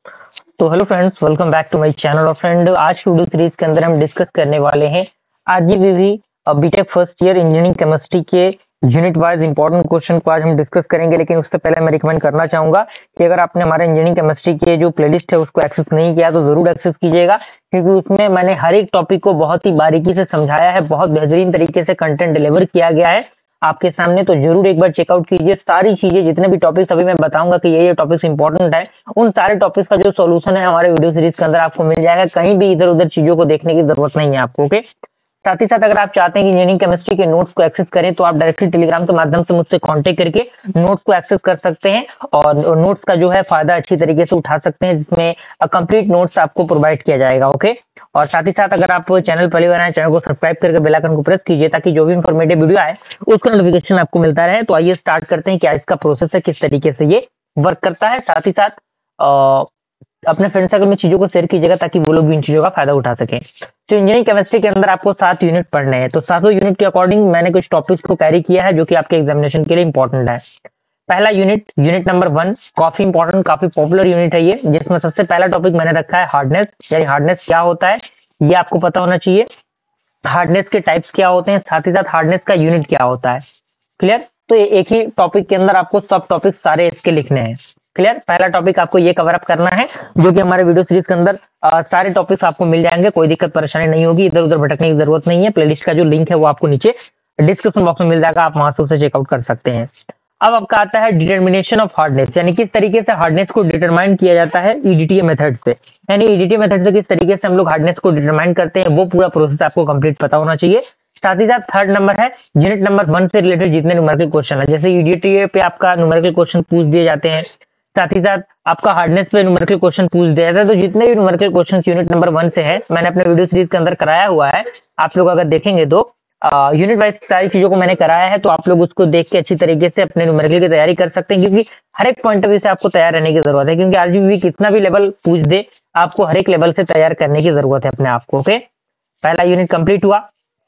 तो hello friends, welcome back to my channel. और friend, आज की वीडियो सीरीज के अंदर हम डिस्कस करने वाले हैं RGPV BTech first year engineering chemistry के यूनिट वाइज इंपॉर्टेंट क्वेश्चन को आज हम डिस्कस करेंगे। लेकिन उससे पहले मैं रिकमेंड करना चाहूंगा कि अगर आपने हमारे इंजीनियरिंग केमिस्ट्री के जो प्लेलिस्ट है उसको एक्सेस नहीं किया तो जरूर एक्सेस कीजिएगा, क्योंकि उसमें मैंने हर एक टॉपिक को बहुत ही बारीकी से समझाया है, बहुत बेहतरीन तरीके से कंटेंट डिलीवर किया गया है आपके सामने। तो जरूर एक बार चेकआउट कीजिए। सारी चीजें, जितने भी टॉपिक्स अभी मैं बताऊंगा कि ये टॉपिक्स इंपॉर्टेंट है, उन सारे टॉपिक्स का जो सॉल्यूशन है हमारे वीडियो सीरीज के अंदर आपको मिल जाएगा। कहीं भी इधर उधर चीजों को देखने की जरूरत नहीं है आपको। ओके, साथ ही साथ अगर आप चाहते हैं कि इंजीनियरिंग केमिस्ट्री के नोट्स को एक्सेस करें तो आप डायरेक्टली टेलीग्राम के माध्यम से मुझसे कांटेक्ट करके नोट्स को एक्सेस कर सकते हैं और नोट्स का जो है फायदा अच्छी तरीके से उठा सकते हैं, जिसमें कंप्लीट नोट्स आपको प्रोवाइड किया जाएगा। ओके, और साथ ही साथ अगर आप चैनल पहली बार आए, चैनल को सब्सक्राइब करके बेल आइकन को प्रेस कीजिए ताकि जो भी इंफॉर्मेटिव वीडियो आए उसका नोटिफिकेशन आपको मिलता रहे। तो आइए स्टार्ट करते हैं, क्या इसका प्रोसेस है, किस तरीके से ये वर्क करता है। साथ ही साथ अपने फ्रेंड सर्कल में चीजों को शेयर कीजिएगा ताकि वो लोग भी इन चीजों का फायदा उठा सकें। तो इंजीनियरिंग केमिस्ट्री के अंदर आपको 7 यूनिट पढ़ने हैं, तो 7 यूनिट के अकॉर्डिंग मैंने कुछ टॉपिक्स को कैरी किया है जो कि आपके एग्जामिनेशन के लिए इंपॉर्टेंट है। पहला यूनिट, यूनिट नंबर 1, काफी इंपॉर्टेंट, काफी पॉपुलर यूनिट है ये, जिसमें सबसे पहला टॉपिक मैंने रखा है हार्डनेस, यानी हार्डनेस क्या होता है ये आपको पता होना चाहिए। हार्डनेस के टाइप्स क्या होते हैं, साथ ही साथ हार्डनेस का यूनिट क्या होता है। क्लियर? तो ये एक ही टॉपिक के अंदर आपको सब टॉपिक सारे इसके लिखने हैं। क्लियर? पहला टॉपिक आपको ये कवर अप करना है, जो कि हमारे वीडियो सीरीज के अंदर सारे टॉपिक्स आपको मिल जाएंगे, कोई दिक्कत परेशानी नहीं होगी, इधर उधर भटकने की जरूरत नहीं है। प्लेलिस्ट का जो लिंक है वो आपको नीचे डिस्क्रिप्शन बॉक्स में मिल जाएगा, आप वहां से उसे चेकआउट कर सकते हैं। अब आपका आता है डिटर्मिनेशन ऑफ हार्डनेस, यानी किस तरीके से हार्डनेस को डिटरमाइन किया जाता है ईडीटीए मेथड से। यानी ईडीटीए मेथड से किस तरीके से हम लोग हार्डनेस को डिटरमाइन करते हैं, वो पूरा प्रोसेस आपको कंप्लीट पता होना चाहिए। साथ ही साथ थर्ड नंबर है यूनिट नंबर 1 से रिलेटेड जितने न्यूमेरिकल क्वेश्चन है, जैसे ईडीटीए पे आपका न्यूमेरिकल क्वेश्चन पूछ दिए जाते हैं, साथ ही साथ आपका हार्डनेस पे न्यूमेरिकल क्वेश्चन पूछ दिया जाता है। तो जितने भी न्यूमेरिकल क्वेश्चन यूनिट नंबर 1 से है, मैंने अपने वीडियो सीरीज के अंदर कराया हुआ है। आप लोग अगर देखेंगे तो यूनिट वाइज सारी चीजों को मैंने कराया है, तो आप लोग उसको देख के अच्छी तरीके से अपने न्यूमेरिकल की तैयारी कर सकते हैं, क्योंकि हर एक पॉइंट ऑफ व्यू से आपको तैयार रहने की जरूरत है, क्योंकि आरजीबी कितना भी लेवल पूछ दे, आपको हर एक लेवल से तैयार करने की जरूरत है अपने आप को। ओके, पहला यूनिट कंप्लीट हुआ।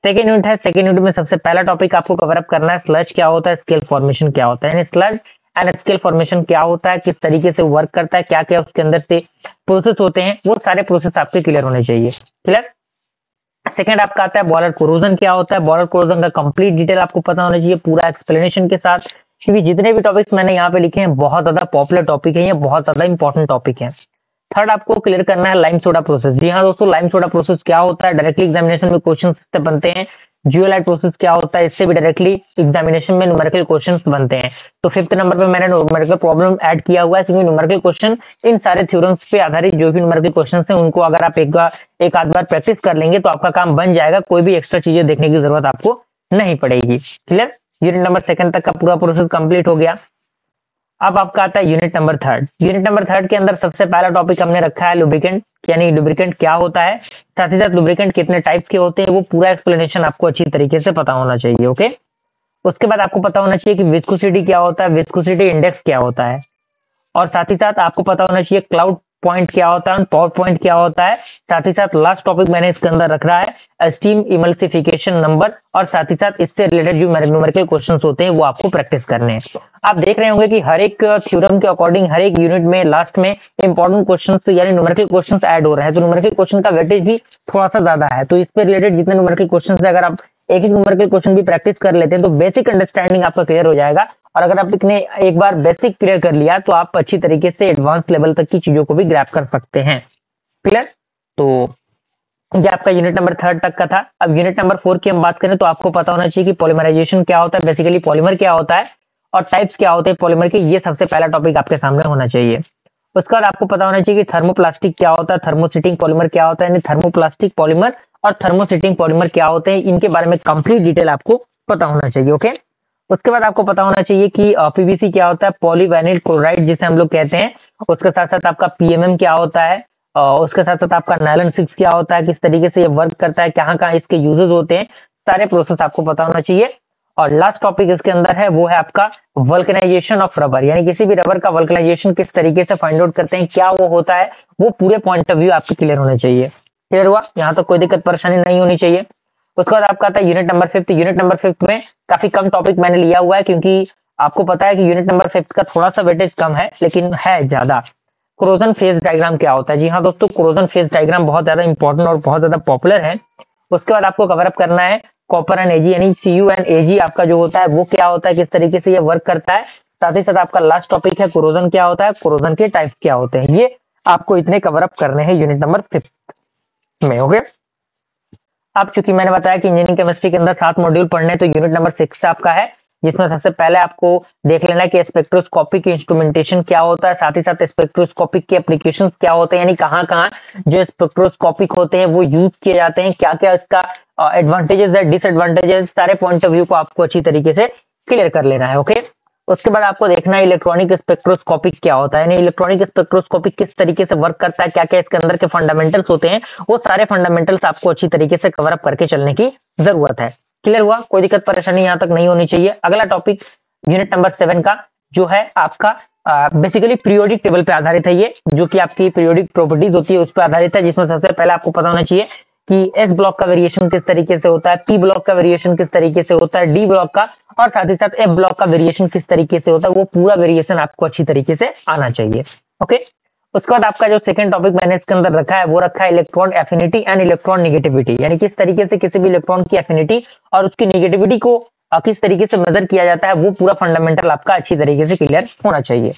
सेकेंड यूनिट है, सेकेंड यूनिट में सबसे पहला टॉपिक आपको कवर अप करना है स्लज क्या होता है, स्केल फॉर्मेशन क्या होता है। यानी स्लज एंड स्केल फॉर्मेशन क्या होता है, किस तरीके से वर्क करता है, क्या क्या उसके अंदर से प्रोसेस होते हैं, वो सारे प्रोसेस आपके क्लियर होने चाहिए। क्लियर? सेकंड आपका आता है बॉयलर कोरोजन क्या होता है। बॉयलर कोरोजन का कंप्लीट डिटेल आपको पता होना चाहिए, पूरा एक्सप्लेनेशन के साथ, क्योंकि जितने भी टॉपिक्स मैंने यहाँ पे लिखे हैं बहुत ज्यादा पॉपुलर टॉपिक है, ये बहुत ज्यादा इंपॉर्टेंट टॉपिक है। थर्ड आपको क्लियर करना है लाइम सोडा प्रोसेस। जी हाँ दोस्तों, लाइम सोडा प्रोसेस क्या होता है, डायरेक्टली एग्जामिनेशन में क्वेश्चन इससे बनते हैं। जियोलाइट प्रोसेस क्या होता है, इससे भी डायरेक्टली एग्जामिनेशन में न्यूमेरिकल क्वेश्चंस बनते हैं। तो 5th नंबर पे मैंने न्यूमेरिकल प्रॉब्लम ऐड किया हुआ है, क्योंकि न्यूमेरिकल क्वेश्चन इन सारे थ्योरम्स पे आधारित जो भी न्यूमेरिकल क्वेश्चन हैं उनको अगर आप एक आध बार प्रैक्टिस कर लेंगे तो आपका काम बन जाएगा, कोई भी एक्स्ट्रा चीजें देखने की जरूरत आपको नहीं पड़ेगी। क्लियर? यूनिट नंबर 2 तक का पूरा प्रोसेस कंप्लीट हो गया। अब आपका आता है यूनिट नंबर 3। यूनिट नंबर 3 के अंदर सबसे पहला टॉपिक हमने रखा है लुब्रिकेंट, यानी लुब्रिकेंट क्या होता है, साथ ही साथ लुब्रिकेंट कितने टाइप्स के होते हैं, वो पूरा एक्सप्लेनेशन आपको अच्छी तरीके से पता होना चाहिए। ओके, उसके बाद आपको पता होना चाहिए कि विस्कोसिटी क्या होता है, विस्कोसिटी इंडेक्स क्या होता है, और साथ ही साथ आपको पता होना चाहिए क्लाउड पॉइंट क्या होता है, पावर पॉइंट क्या होता है। साथ ही साथ लास्ट टॉपिक मैंने इसके अंदर रख रहा है स्टीम इमल्सिफिकेशन नंबर, और साथ ही साथ इससे रिलेटेड जो न्यूमेरिकल क्वेश्चंस होते हैं वो आपको प्रैक्टिस करने हैं। आप देख रहे होंगे कि हर एक थ्योरम के अकॉर्डिंग हर एक यूनिट में लास्ट में इंपॉर्टेंट क्वेश्चंस यानी न्यूमेरिकल क्वेश्चंस ऐड हो रहे हैं, तो न्यूमेरिकल क्वेश्चन का वेटेज भी थोड़ा सा ज्यादा है। तो इस पे रिलेटेड जितने न्यूमेरिकल क्वेश्चंस है, अगर आप एक एक न्यूमेरिकल क्वेश्चन भी प्रैक्टिस कर लेते हैं तो बेसिक अंडरस्टैंडिंग आपका क्लियर हो जाएगा। और अगर आपने एक बार बेसिक क्लियर कर लिया तो आप अच्छी तरीके से एडवांस लेवल तक की चीजों को भी ग्रैप कर सकते हैं। क्लियर? तो ये आपका यूनिट नंबर 3 तक का था। अब यूनिट नंबर 4 की हम बात करें तो आपको पता होना चाहिए कि पॉलीमराइजेशन क्या होता है, बेसिकली पॉलीमर क्या होता है और टाइप्स क्या होते हैं पॉलीमर के, ये सबसे पहला टॉपिक आपके सामने होना चाहिए। उसके बाद आपको पता होना चाहिए कि थर्मोप्लास्टिक क्या होता है, थर्मोसिटिंग पॉलीमर क्या होता है, यानी थर्मोप्लास्टिक पॉलीमर और थर्मोसिटिंग पॉलीमर क्या होते हैं, इनके बारे में कंप्लीट डिटेल आपको पता होना चाहिए। ओके, उसके बाद आपको पता होना चाहिए कि पीवीसी क्या होता है, पॉलीविनाइल क्लोराइड जिसे हम लोग कहते हैं। उसके साथ साथ आपका पीएमएम क्या होता है, उसके साथ साथ आपका नायलॉन 6 क्या होता है, किस तरीके से ये वर्क करता है, कहाँ कहाँ इसके यूजेस होते हैं, सारे प्रोसेस आपको पता होना चाहिए। और लास्ट टॉपिक इसके अंदर है वो है आपका वल्कनाइजेशन ऑफ रबर, यानी किसी भी रबर का वल्कनाइजेशन किस तरीके से फाइंड आउट करते हैं, क्या वो होता है, वो पूरे पॉइंट ऑफ व्यू आपके क्लियर होने चाहिए। क्लियर हुआ? यहाँ तो कोई दिक्कत परेशानी नहीं होनी चाहिए। उसके बाद आपका आता है यूनिट नंबर 5। यूनिट नंबर 5 में काफी कम टॉपिक मैंने लिया हुआ है, क्योंकि आपको पता है कि यूनिट नंबर 5 का थोड़ा सा वेटेज कम है लेकिन है ज्यादा। कोरोजन फेज डायग्राम क्या होता है। जी हाँ दोस्तों, कोरोजन फेज डायग्राम बहुत ज्यादा इंपॉर्टेंट और बहुत ज्यादा पॉपुलर है। उसके बाद आपको कवर अप करना है कॉपर एंड एजी, यानी सीयू एंड एजी आपका जो होता है वो क्या होता है, किस तरीके से ये वर्क करता है। साथ ही साथ आपका लास्ट टॉपिक है कोरोजन क्या होता है, कोरोजन के टाइप्स क्या होते हैं। ये आपको इतने कवर अप करने हैं यूनिट नंबर 5 में। ओके, अब चूंकि मैंने बताया कि इंजीनियरिंग केमिस्ट्री के अंदर 7 मॉड्यूल पढ़ने हैं, तो यूनिट नंबर 6 आपका है, जिसमें सबसे पहले आपको देख लेना है कि स्पेक्ट्रोस्कोपी की इंस्ट्रूमेंटेशन क्या होता है, साथ ही साथ स्पेक्ट्रोस्कोपिक के एप्लीकेशंस क्या होते हैं, यानी कहाँ कहाँ जो स्पेक्ट्रोस्कोपिक होते हैं वो यूज किए जाते हैं, क्या क्या इसका एडवांटेजेस है, डिसएडवांटेजेस, सारे पॉइंट ऑफ व्यू को आपको अच्छी तरीके से क्लियर कर लेना है। ओके, उसके बाद आपको देखना है इलेक्ट्रॉनिक स्पेक्ट्रोस्कोपिक क्या होता है, यानी इलेक्ट्रॉनिक स्पेक्ट्रोस्कोपिक किस तरीके से वर्क करता है, क्या क्या इसके अंदर के फंडामेंटल्स होते हैं, वो सारे फंडामेंटल्स आपको अच्छी तरीके से कवर अप करके चलने की जरूरत है। क्लियर हुआ, कोई दिक्कत परेशानी यहाँ तक नहीं होनी चाहिए। अगला टॉपिक यूनिट नंबर 7 का जो है आपका बेसिकली पीरियोडिक टेबल पे आधारित है, ये जो कि आपकी पीरियोडिक प्रॉपर्टीज होती है उस पर आधारित है, जिसमें सबसे पहले आपको पता होना चाहिए कि एस ब्लॉक का वेरिएशन किस तरीके से होता है, पी ब्लॉक का वेरिएशन किस तरीके से होता है, डी ब्लॉक का, और साथ ही साथ एफ ब्लॉक का वेरिएशन किस तरीके से होता है, वो पूरा वेरिएशन आपको अच्छी तरीके से आना चाहिए। ओके, उसके बाद आपका जो सेकंड टॉपिक मैंने इसके अंदर रखा है वो रखा है electron affinity and electron negativity, यानी किस तरीके से किसी भी इलेक्ट्रॉन की एफिनिटी और उसकी नेगेटिविटी को किस तरीके से मेजर किया जाता है, वो पूरा फंडामेंटल आपका अच्छी तरीके से क्लियर होना चाहिए।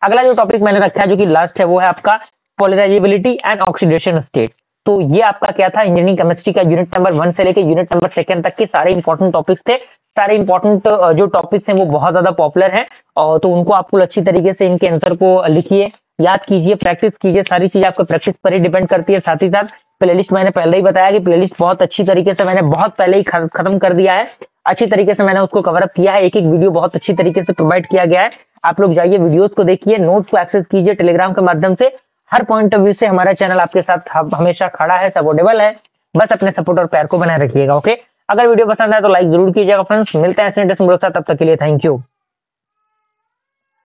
अगला जो टॉपिक मैंने रखा है जो कि लास्ट है वो है आपका पोलराइजेबिलिटी एंड ऑक्सीडेशन स्टेट। तो ये आपका क्या था, इंजीनियरिंग केमिस्ट्री का यूनिट नंबर 1 से लेकर यूनिट नंबर 2 तक के सारे इंपॉर्टेंट टॉपिक्स थे। सारे इंपॉर्टेंट जो टॉपिक्स हैं वो बहुत ज्यादा पॉपुलर हैं, और तो उनको आपको अच्छी तरीके से इनके आंसर को लिखिए, याद कीजिए, प्रैक्टिस कीजिए, सारी चीज आपको प्रैक्टिस पर ही डिपेंड करती है। साथ ही साथ प्लेलिस्ट मैंने पहले ही बताया कि प्लेलिस्ट बहुत अच्छी तरीके से मैंने बहुत पहले ही खत्म कर दिया है, अच्छी तरीके से मैंने उसको कवर अप किया है, एक एक वीडियो बहुत अच्छी तरीके से प्रोवाइड किया गया है। आप लोग जाइए वीडियोस को देखिए, नोट्स को एक्सेस कीजिए टेलीग्राम के माध्यम से। हर पॉइंट ऑफ व्यू से हमारा चैनल आपके साथ हमेशा खड़ा है, सपोर्टेबल है, बस अपने सपोर्ट और प्यार को बनाए रखिएगा। ओके, अगर वीडियो पसंद है तो लाइक जरूर कीजिएगा फ्रेंड्स। मिलते हैं ऐसे इंटरेस्टिंग वीडियो के साथ, तब तक के लिए थैंक यू।